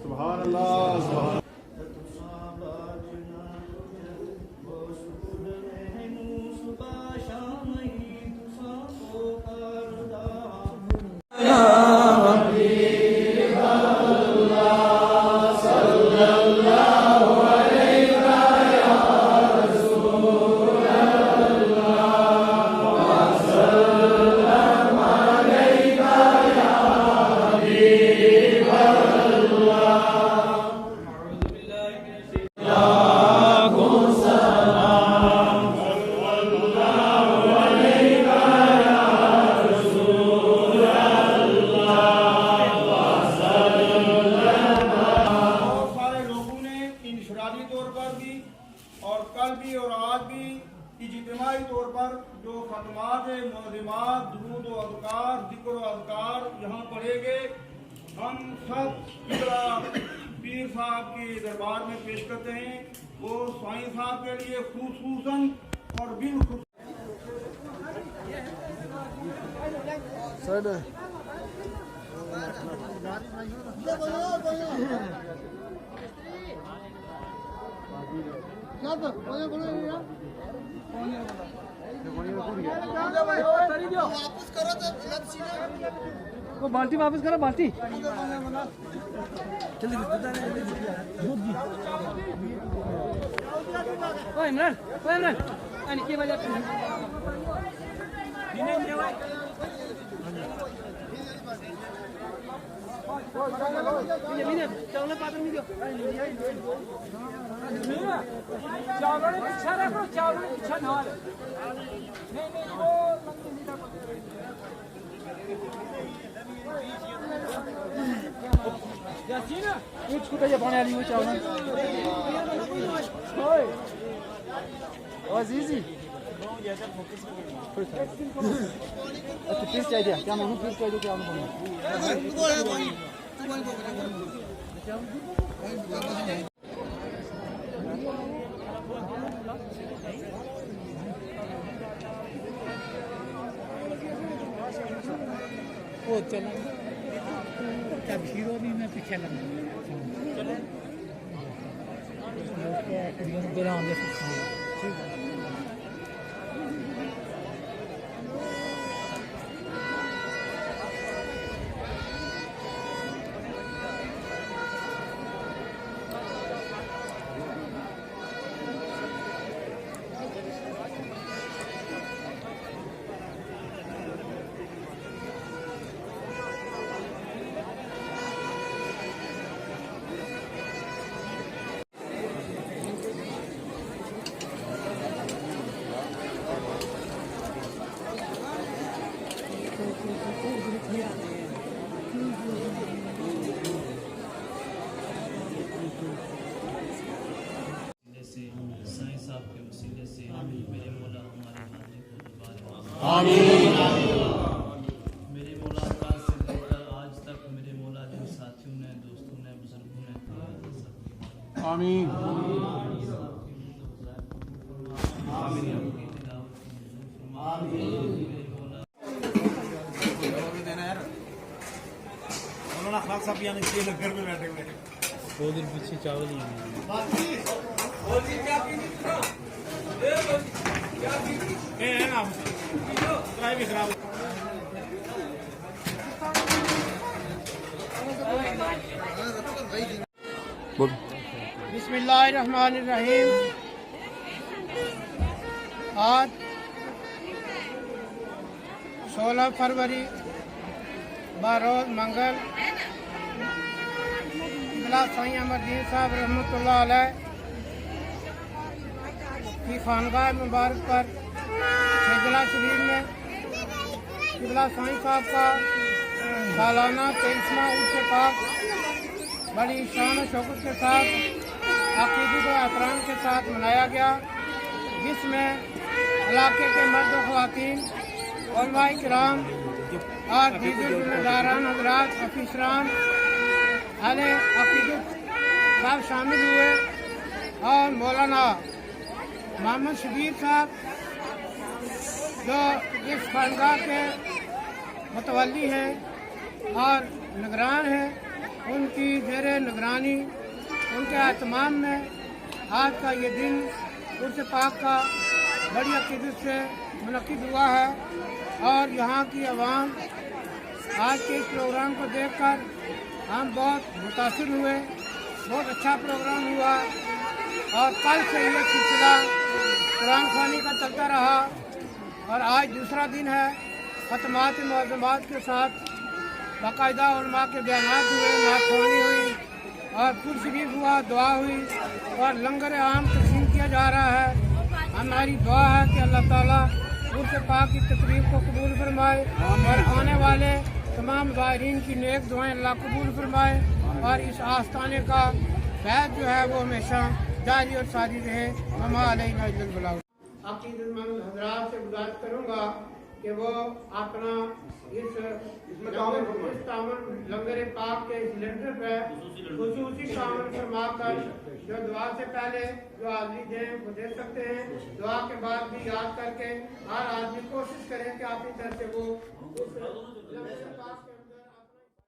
सुभान अल्लाह सुभान और कल भी और आज भी इज्तिमाई तौर पर जो खतमात मुअज़्ज़िमात दुरूद व अज़कार ज़िक्र व अज़कार यहाँ पढ़ेंगे, हम सब पीर साहब के दरबार में पेश करते हैं। वो स्वामी साहब के लिए खुसूसन और बिल्खुसूस वो बाल्टी वापस करो, बाल्टी इमरान के वजह चावल पात्र में दो, चावल पीछा रखो, चावल पीछा ना नहीं वो कुछ कुछ ये पानी आली वो चावल अजीजी अच्छा पीस चाहिए क्या मैं पीस चाहिए क्या वो चलो तब हीरो भी मैं पीछे लग चलो ठीक है। मेरे मुलाकात से लेकर आज तक मेरे मौला जिन साथियों ने, दोस्तों ने, बुजुर्गों ने आमीन सब यहाँ घर में बैठे हुए 2 दिन पीछे चावल ही बिस्मिल्लाहिर्रहमानिर्रहीम। आज 16 फरवरी बरोज़ मंगल साईं अमरदीन साहब रहमतुल्लाह अलैह की खानगाह मुबारक पर शेजला शरीफ में किबला साईं साहब का सालाना 23वां उर्स पाक बड़ी शान और शौकत के साथ अकीदत व एहतराम के साथ मनाया गया, जिसमें इलाके के मर्द व ख़वातीन, उलमाए किराम और दीगर जिम्मेदारान हजरात, अफीसरान, अहले अकीदत सब शामिल हुए और मौलाना मोहम्मद शबीर साहब जो इस खानगाह के मुतवल्ली हैं और निगरान हैं, उनकी ज़ेर निगरानी उनके एहतमाम में आज का ये दिन उर्स पाक का बड़ी अकीदत से मुनक़िद हुआ है। और यहाँ की आवाम आज के इस प्रोग्राम को देखकर हम बहुत मुतासिर हुए, बहुत अच्छा प्रोग्राम हुआ और कल से ये सिलसिला कुरान ख़वानी का चलता रहा और आज दूसरा दिन है। ख़त्मात मुअज़्ज़मात के साथ बाकायदा उलमा के बयानात हुए, नाख़वानी हुई और फुल शरीफ हुआ, दुआ हुई और लंगर आम तक़सीम किया जा रहा है। हमारी दुआ है कि अल्लाह ताला उर्स पाक की तकरीब को कबूल फरमाए और आने वाले तमाम ज़ाहिरीन की नेक दुआएं अल्लाह कबूल फरमाए और इस आस्ताने का फैज़ जो है वो हमेशा जारी और सारी रहे। वमा अलैना इल्लल बलाग। अक़ीदतमंद हज़रात से गुज़ारिश करूँगा कि वो अपना इस तामन लंगर पाक के सिलेंडर पर खुसूसी तामन फरमा कर जो दुआ से पहले जो हाज़िरी दें वो दे सकते हैं। दुआ के बाद भी याद करके हर आदमी कोशिश करें कि अपनी तरफ से वो उस लंगर पाक के